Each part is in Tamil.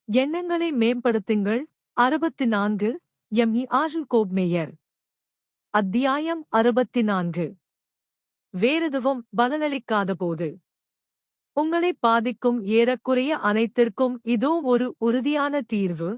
எண்ணங்களை மேம்படுத்துங்கள். 64 ஆஷல் கோப்மேயர். அத்தியாயம் 64. வேறெதுவும் பலனளிக்காதபோது. உங்களை பாதிக்கும் ஏறக்குறைய அனைத்திற்கும் இதோ ஒரு உறுதியான தீர்வு.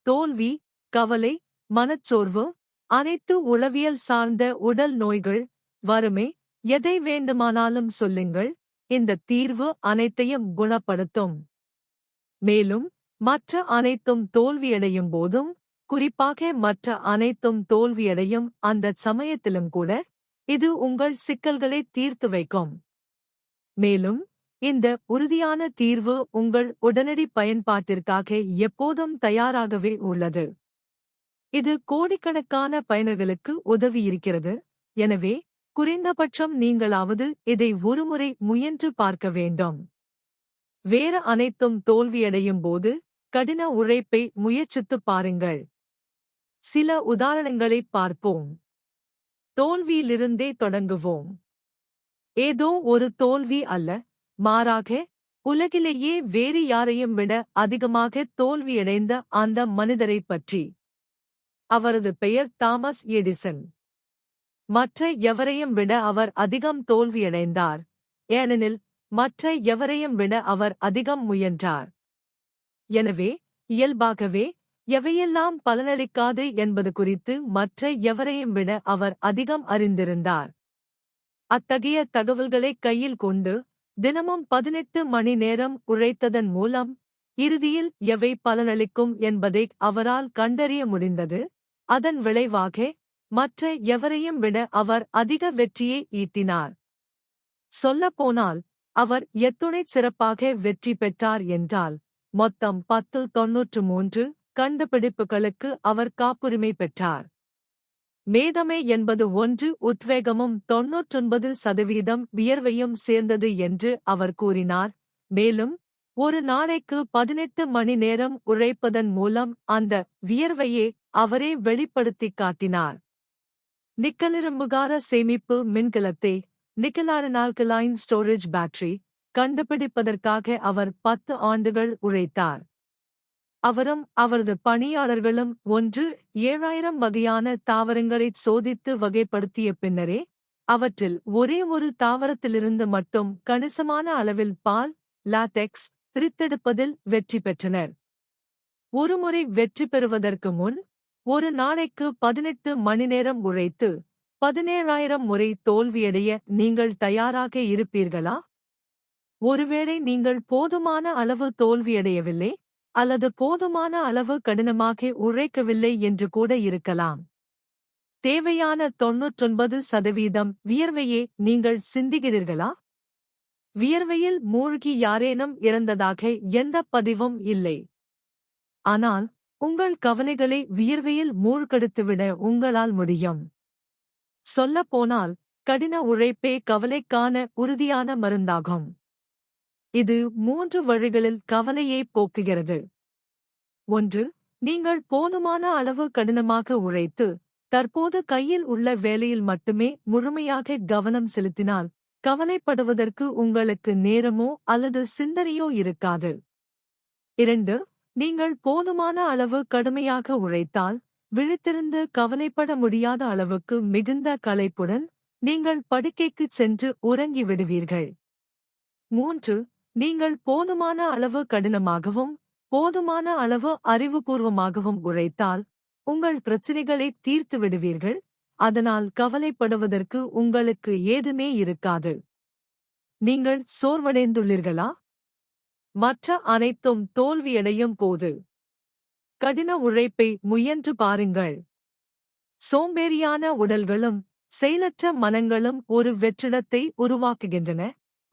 தோல்வி, கவலை, மனச்சோர்வு, அனைத்து உளவியல் சார்ந்த உடல் நோய்கள், வறுமை, எதை வேண்டுமானாலும் சொல்லுங்கள், இந்த தீர்வு அனைத்தையும் குணப்படுத்தும். மேலும் மற்ற அனைத்தும் தோல்வியடையும் போதும், குறிப்பாக மற்ற அனைத்தும் தோல்வியடையும் அந்தச் சமயத்திலும் கூட, இது உங்கள் சிக்கல்களை தீர்த்து வைக்கும். மேலும் இந்த உறுதியான தீர்வு உங்கள் உடனடி பயன்பாட்டிற்காக எப்போதும் தயாராகவே உள்ளது. இது கோடிக்கணக்கான பயனர்களுக்கு உதவியிருக்கிறது. எனவே குறைந்தபட்சம் நீங்களாவது இதை ஒருமுறை முயன்று பார்க்க வேண்டும். வேற அனைத்தும் தோல்வியடையும் போது கடின உழைப்பை முயற்சித்துப் பாருங்கள். சில உதாரணங்களைப் பார்ப்போம். தோல்வியிலிருந்தே தொடங்குவோம். ஏதோ ஒரு தோல்வி அல்ல, மாறாக உலகிலேயே வேறு யாரையும் விட அதிகமாக தோல்வியடைந்த அந்த மனிதரைப் பற்றி. அவரது பெயர் தாமஸ் எடிசன். மற்ற எவரையும் விட அவர் அதிகம் தோல்வியடைந்தார், ஏனெனில் மற்ற எவரையும் விட அவர் அதிகம் முயன்றார். எனவே இயல்பாகவே எவையெல்லாம் பலனளிக்காது என்பது குறித்து மற்ற எவரையும் விட அவர் அதிகம் அறிந்திருந்தார். அத்தகைய தகவல்களை கையில் கொண்டு தினமும் 18 மணி நேரம் உழைத்ததன் மூலம் இறுதியில் எவை பலனளிக்கும் என்பதை அவரால் கண்டறிய முடிந்தது. அதன் விளைவாக மற்ற எவரையும் விட அவர் அதிக வெற்றியை ஈட்டினார். சொல்லப்போனால் அவர் எத்துணை சிறப்பாக வெற்றி பெற்றார் என்றால், மொத்தம் 93 கண்டுபிடிப்புகளுக்கு அவர் காப்புரிமை பெற்றார். மேதமை என்பது 1 உத்வேகமும் 99% வியர்வையும் சேர்ந்தது என்று அவர் கூறினார். மேலும் ஒரு நாளைக்கு 18 மணி நேரம் உழைப்பதன் மூலம் அந்த வியர்வையே அவரே வெளிப்படுத்திக் காட்டினார். நிக்கலிரும்புகார சேமிப்பு மின்கலத்தை நிக்கல் ஸ்டோரேஜ் பேட்டரி கண்டுபிடிப்பதற்காக அவர் 10 ஆண்டுகள் உழைத்தார். அவரும் அவரது பணியாளர்களும் 7000 வகையான தாவரங்களைச் சோதித்து வகைப்படுத்திய பின்னரே அவற்றில் ஒரே ஒரு தாவரத்திலிருந்து மட்டும் கணிசமான அளவில் பால், லாடெக்ஸ் பிரித்தெடுப்பதில் வெற்றி பெற்றனர். ஒருமுறை வெற்றி பெறுவதற்கு முன் ஒரு நாளைக்கு 18 மணி நேரம் உழைத்து 17000 முறை தோல்வியடைய நீங்கள் தயாராக இருப்பீர்களா? ஒருவேளை நீங்கள் போதுமான அளவு தோல்வியடையவில்லை அல்லது போதுமான அளவு கடினமாக உழைக்கவில்லை என்று கூட இருக்கலாம். தேவையான 99% வியர்வையே நீங்கள் சிந்துகிறீர்களா? வியர்வையில் மூழ்கி யாரேனும் இறந்ததாக எந்த பதிவும் இல்லை. ஆனால் உங்கள் கவலைகளை வியர்வையில் மூழ்கடித்துவிட உங்களால் முடியும். சொல்லப்போனால் கடின உழைப்பே கவலைக்கான உறுதியான மருந்தாகும். இது 3 வழிகளில் கவலையை போக்குகிறது. 1. நீங்கள் போதுமான அளவு கடினமாக உழைத்து தற்போது கையில் உள்ள வேலையில் மட்டுமே முழுமையாக கவனம் செலுத்தினால் கவலைப்படுவதற்கு உங்களுக்கு நேரமோ அல்லது சிந்தனையோ இருக்காது. 2. நீங்கள் போதுமான அளவு கடுமையாக உழைத்தால் விழித்திருந்து கவலைப்பட முடியாத அளவுக்கு மிகுந்த களைப்புடன் நீங்கள் படுக்கைக்குச் சென்று உறங்கி விடுவீர்கள். 3. நீங்கள் போதுமான அளவு கடினமாகவும் போதுமான அளவு அறிவுபூர்வமாகவும் உழைத்தால் உங்கள் பிரச்சினைகளை தீர்த்து விடுவீர்கள். அதனால் கவலைப்படுவதற்கு உங்களுக்கு ஏதுமே இருக்காது. நீங்கள் சோர்வடைந்துள்ளீர்களா? மற்ற அனைத்தும் தோல்வியடையும் போது கடின உழைப்பை முயன்று பாருங்கள். சோம்பேறியான உடல்களும் செயலற்ற மனங்களும் ஒரு வெற்றிடத்தை உருவாக்குகின்றன.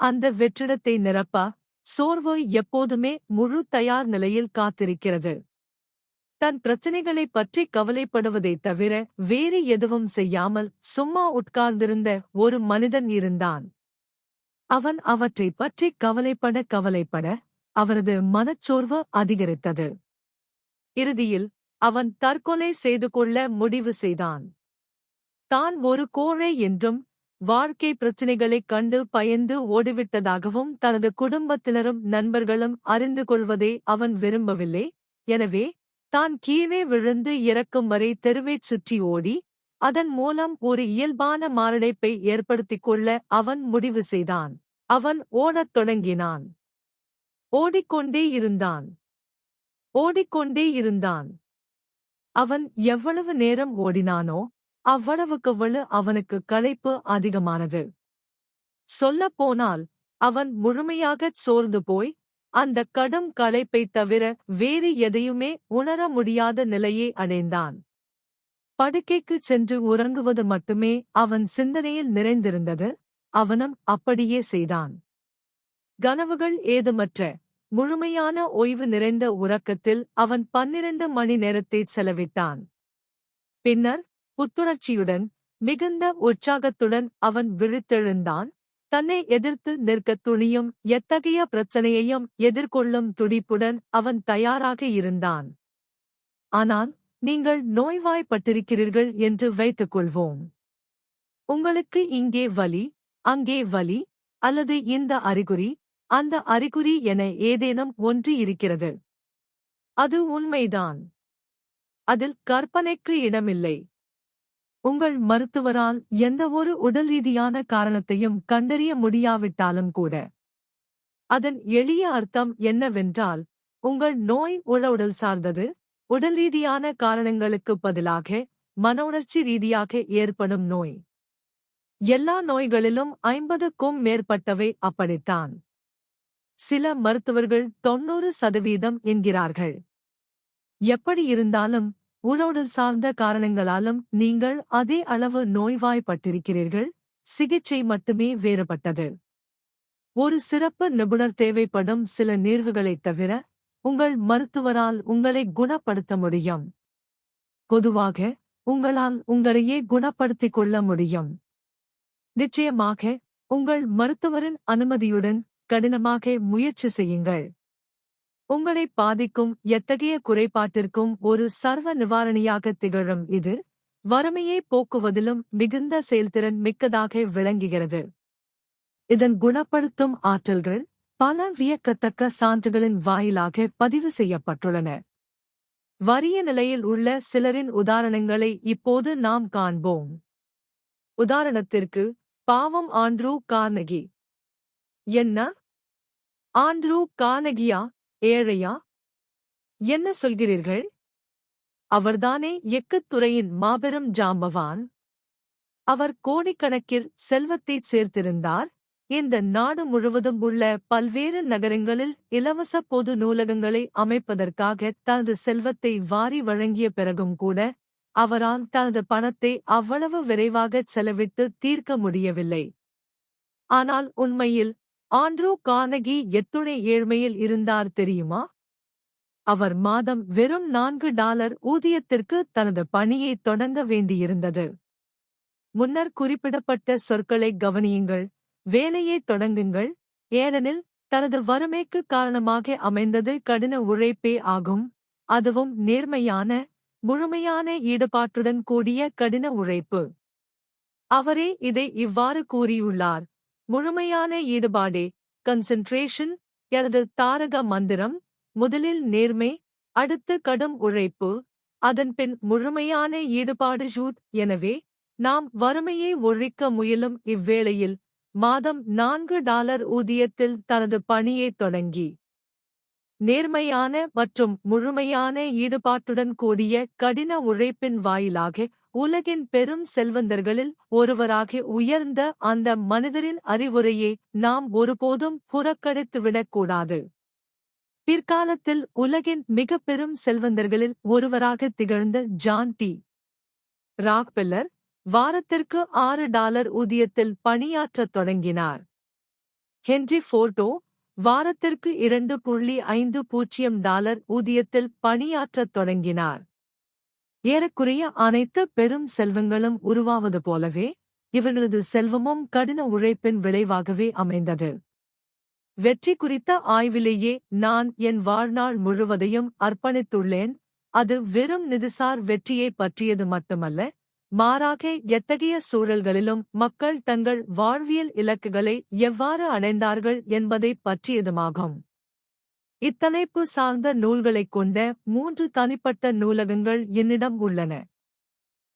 அந்த வெற்றிடத்தை நிரப்ப சோர்வு எப்போதுமே முழு தயார் நிலையில் காத்திருக்கிறது. தன் பிரச்சினைகளைப் பற்றி கவலைப்படுவதைத் தவிர வேறு எதுவும் செய்யாமல் சும்மா உட்கார்ந்திருந்த ஒரு மனிதன் இருந்தான். அவன் அவற்றைப் பற்றி கவலைப்பட அவனது மனச்சோர்வு அதிகரித்தது. இறுதியில் அவன் தற்கொலை செய்து கொள்ள முடிவு செய்தான். தான் ஒரு கோழை என்றும் வாழ்க்கை பிரச்சினைகளைக் கண்டு பயந்து ஓடிவிட்டதாகவும் தனது குடும்பத்தினரும் நண்பர்களும் அறிந்து கொள்வதை அவன் விரும்பவில்லை. எனவே தான் கீழே விழுந்து இறக்கும் வரை தெருவைச் சுற்றி ஓடி அதன் மூலம் ஒரு இயல்பான மாரடைப்பை ஏற்படுத்திக் கொள்ள அவன் முடிவு செய்தான். அவன் ஓடத் தொடங்கினான். ஓடிக்கொண்டே இருந்தான். ஓடிக்கொண்டே இருந்தான். அவன் எவ்வளவு நேரம் ஓடினானோ அவ்வளவுக்கவ்வளவு அவனுக்கு களைப்பு அதிகமானது. சொல்லப்போனால் அவன் முழுமையாகச் சோர்ந்து போய் அந்த கடும் களைப்பைத் தவிர வேறு எதையுமே உணர முடியாத நிலையை அடைந்தான். படுக்கைக்குச் சென்று உறங்குவது மட்டுமே அவன் சிந்தனையில் நிறைந்திருந்தது. அவனும் அப்படியே செய்தான். கனவுகள் ஏதுமற்ற முழுமையான ஓய்வு நிறைந்த உறக்கத்தில் அவன் 12 மணி நேரத்தைச் செலவிட்டான். பின்னர் புத்துணர்ச்சியுடன் மிகுந்த உற்சாகத்துடன் அவன் விழித்தெழுந்தான். தன்னை எதிர்த்து நிற்கத் துணியும் எத்தகைய பிரச்சனையையும் எதிர்கொள்ளும் துடிப்புடன் அவன் தயாராக இருந்தான். ஆனால் நீங்கள் நோய்வாய்ப்பட்டிருக்கிறீர்கள் என்று வைத்துக் கொள்வோம். உங்களுக்கு இங்கே வலி, அங்கே வலி, அல்லது இந்த அறிகுறி, அந்த அறிகுறி என ஏதேனும் ஒன்று இருக்கிறது. அது உண்மைதான். அதில் கற்பனைக்கு இடமில்லை. உங்கள் மருத்துவரால் எந்தவொரு உடல் ரீதியான காரணத்தையும் கண்டறிய முடியாவிட்டாலும் கூட. அதன் எளிய அர்த்தம் என்னவென்றால், உங்கள் நோய் உடல் சார்ந்தது. உடல் ரீதியான காரணங்களுக்குப் பதிலாக மனவுணர்ச்சி ரீதியாக ஏற்படும் நோய். எல்லா நோய்களிலும் 50க்கும் மேற்பட்டவை அப்படித்தான். சில மருத்துவர்கள் 90% என்கிறார்கள். எப்படி இருந்தாலும் உடல் சார்ந்த காரணங்களாலும் நீங்கள் அதே அளவு நோய்வாய்ப்பட்டிருக்கிறீர்கள். சிகிச்சை மட்டுமே வேறுபட்டது. ஒரு சிறப்பு நிபுணர் தேவைப்படும் சில நேர்வுகளைத் தவிர உங்கள் மருத்துவரால் உங்களை குணப்படுத்த முடியும். பொதுவாக உங்களால் உங்களையே குணப்படுத்திக் கொள்ள முடியும். நிச்சயமாக உங்கள் மருத்துவரின் அனுமதியுடன் கடினமாக முயற்சி செய்யுங்கள். உங்களை பாதிக்கும் எத்தகைய குறைபாட்டிற்கும் ஒரு சர்வ நிவாரணியாக திகழும் இது வறுமையை போக்குவதிலும் மிகுந்த செயல்திறன் மிக்கதாக விளங்குகிறது. இதன் குணப்படுத்தும் ஆற்றல்கள் பல வியக்கத்தக்க சான்றுகளின் வாயிலாக பதிவு செய்யப்பட்டுள்ளன. வறிய நிலையில் உள்ள சிலரின் உதாரணங்களை இப்போது நாம் காண்போம். உதாரணத்திற்கு பாவம் ஆண்ட்ரூ கார்னகி. என்ன? ஆண்ட்ரூ கார்னகியா ஏழையா? என்ன சொல்கிறீர்கள்? அவர்தானே எஃகுத் துறையின் மாபெரும் ஜாம்பவான். அவர் கோடிக்கணக்கில் செல்வத்தைச் சேர்த்திருந்தார். இந்த நாடு முழுவதும் உள்ள பல்வேறு நகரங்களில் இலவச பொது நூலகங்களை அமைப்பதற்காக தனது செல்வத்தை வாரி வழங்கிய பிறகும் கூட அவரால் தனது பணத்தை அவ்வளவு விரைவாகச் செலவிட்டு தீர்க்க முடியவில்லை. ஆனால் உண்மையில் ஆண்ட்ரூ கார்னகி எத்துணை ஏழ்மையில் இருந்தார் தெரியுமா? அவர் மாதம் வெறும் $4 ஊதியத்திற்கு தனது பணியைத் தொடங்க வேண்டியிருந்தது. முன்னர் குறிப்பிடப்பட்ட சொற்களை கவனியுங்கள். வேலையைத் தொடங்குங்கள். ஏனெனில் தனது வறுமைக்கு காரணமாக அமைந்தது கடின உழைப்பே ஆகும். அதுவும் நேர்மையான, முழுமையான ஈடுபாட்டுடன் கூடிய கடின உழைப்பு. அவரே இதை இவ்வாறு கூறியுள்ளார். முழுமையான ஈடுபாடே கன்சென்ட்ரேஷன் எனது தாரக மந்திரம். முதலில் நேர்மை, அடுத்து கடும் உழைப்பு, அதன்பின் முழுமையான ஈடுபாடு. எனவே நாம் வறுமையை ஒழிக்க முயலும் இவ்வேளையில் மாதம் $4 ஊதியத்தில் தனது பணியைத் தொடங்கி நேர்மையான மற்றும் முழுமையான ஈடுபாட்டுடன் கூடிய கடின உழைப்பின் வாயிலாக உலகின் பெரும் செல்வந்தர்களில் ஒருவராக உயர்ந்த அந்த மனிதரின் அறிவுரையை நாம் ஒருபோதும் புறக்கணித்துவிடக்கூடாது. பிற்காலத்தில் உலகின் மிக பெரும் செல்வந்தர்களில் ஒருவராக திகழ்ந்த ஜான் டி. ராக்பெல்லர் வாரத்திற்கு $6 ஊதியத்தில் பணியாற்றத் தொடங்கினார். ஹென்றி ஃபோர்டோ வாரத்திற்கு $2.50 ஊதியத்தில் பணியாற்றத் தொடங்கினார். ஏறக்குறைய அனைத்து பெரும் செல்வங்களும் உருவாவது போலவே இவர்களது செல்வமும் கடின உழைப்பின் விளைவாகவே அமைந்தது. வெற்றி குறித்த ஆய்விலேயே நான் என் வாழ்நாள் முழுவதையும் அர்ப்பணித்துள்ளேன். அது வெறும் நிதிசார் வெற்றியை பற்றியது மட்டுமல்ல, மாறாக எத்தகைய சூழல்களிலும் மக்கள் தங்கள் வாழ்வியல் இலக்குகளை எவ்வாறு அடைந்தார்கள் என்பதைப் பற்றியதுமாகும். இத்தலைப்பு சார்ந்த நூல்களைக் கொண்ட 3 தனிப்பட்ட நூலகங்கள் என்னிடம் உள்ளன.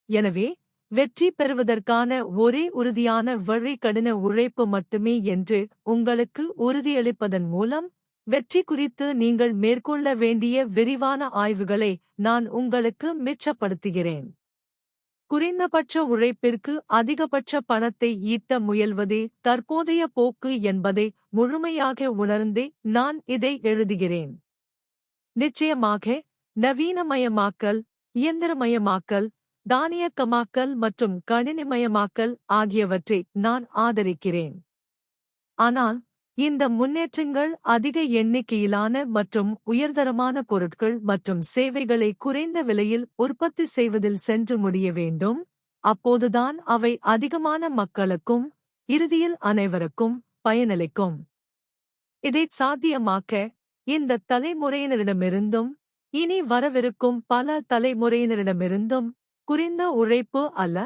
எனவே, வெற்றி பெறுவதற்கான ஒரே உறுதியான வழி கடின உழைப்பு மட்டுமே என்று உங்களுக்கு உறுதியளிப்பதன் மூலம், வெற்றி குறித்து நீங்கள் மேற்கொள்ள வேண்டிய விரிவான ஆய்வுகளை நான் உங்களுக்கு மிச்சப்படுத்துகிறேன். குறைந்தபட்ச உழைப்பிற்கு அதிகபட்ச பணத்தை ஈட்ட முயல்வதே தற்போதைய போக்கு என்பதை முழுமையாக உணர்ந்தே நான் இதை எழுதுகிறேன். நிச்சயமாக, நவீனமயமாக்கல், இயந்திரமயமாக்கல், தானியக்கமாக்கல் மற்றும் கணினிமயமாக்கல் ஆகியவற்றை நான் ஆதரிக்கிறேன். ஆனால், இந்த முன்னேற்றங்கள் அதிக எண்ணிக்கையிலான மற்றும் உயர்தரமான பொருட்கள் மற்றும் சேவைகளை குறைந்த விலையில் உற்பத்தி செய்வதில் சென்று முடிய வேண்டும். அப்போதுதான் அவை அதிகமான மக்களுக்கும், இறுதியில் அனைவருக்கும் பயனளிக்கும். இதைச் சாத்தியமாக்க, இந்த தலைமுறையினரிடமிருந்தும் இனி வரவிருக்கும் பல தலைமுறையினரிடமிருந்தும் குறைந்த உழைப்பு அல்ல,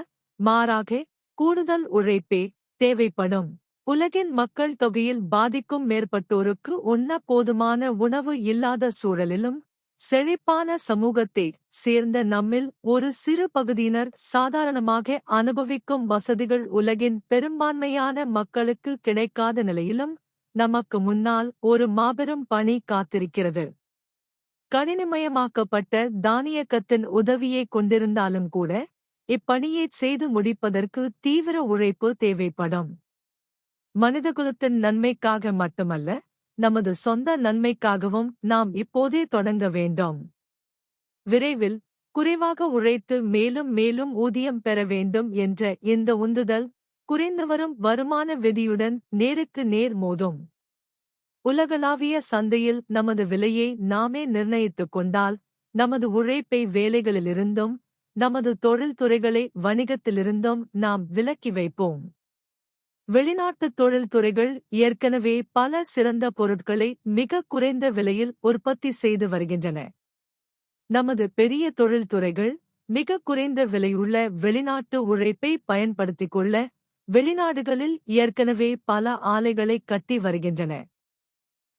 மாறாக கூடுதல் உழைப்பே தேவைப்படும். உலகின் மக்கள் தொகையில் பாதிக்கும் மேற்பட்டோருக்கு உண்ண போதுமான உணவு இல்லாத சூழலிலும், செழிப்பான சமூகத்தை சேர்ந்த நம்மில் ஒரு சிறு பகுதியினர் சாதாரணமாக அனுபவிக்கும் வசதிகள் உலகின் பெரும்பான்மையான மக்களுக்கு கிடைக்காத நிலையிலும், நமக்கு முன்னால் ஒரு மாபெரும் பணி காத்திருக்கிறது. கணினிமயமாக்கப்பட்ட தானியக்கத்தின் உதவியை கொண்டிருந்தாலும் கூட, இப்பணியைச் செய்து முடிப்பதற்கு தீவிர உழைப்பு தேவைப்படும். மனிதகுலத்தின் நன்மைக்காக மட்டுமல்ல, நமது சொந்த நன்மைக்காகவும் நாம் இப்போதே தொடங்க வேண்டும். விரைவில், குறைவாக உழைத்து மேலும் மேலும் ஊதியம் பெற வேண்டும் என்ற இந்த உந்துதல், குறைந்துவரும் வருமான விதியுடன் நேருக்கு நேர் மோதும். உலகளாவிய சந்தையில் நமது விலையை நாமே நிர்ணயித்துக் கொண்டால், நமது உழைப்பை வேலைகளிலிருந்தும், நமது தொழில்துறைகளை வணிகத்திலிருந்தும் நாம் விலக்கி வைப்போம். வெளிநாட்டு தொழில்துறைகள் ஏற்கனவே பல சிறந்த பொருட்களை மிக குறைந்த விலையில் உற்பத்தி செய்து வருகின்றன. நமது பெரிய தொழில்துறைகள் மிக குறைந்த விலையுள்ள வெளிநாட்டு உழைப்பை பயன்படுத்திக் கொள்ள வெளிநாடுகளில் ஏற்கனவே பல ஆலைகளை கட்டி வருகின்றன.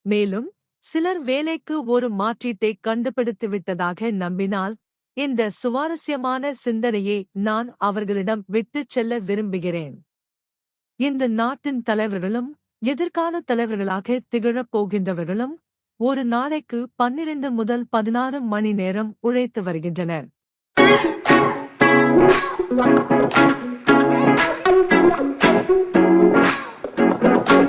மேலும், சிலர் வேலைக்கு ஒரு மாற்றீட்டை கண்டுபிடித்துவிட்டதாக நம்பினால், இந்த சுவாரஸ்யமான சிந்தனையை நான் அவர்களிடம் விட்டுச் செல்ல விரும்புகிறேன். இந்த நாட்டின் தலைவர்களும், எதிர்கால தலைவர்களாக திகழப் போகின்றவர்களும், ஒரு நாளைக்கு 12 முதல் 16 மணி நேரம் உழைத்து வருகின்றனர்.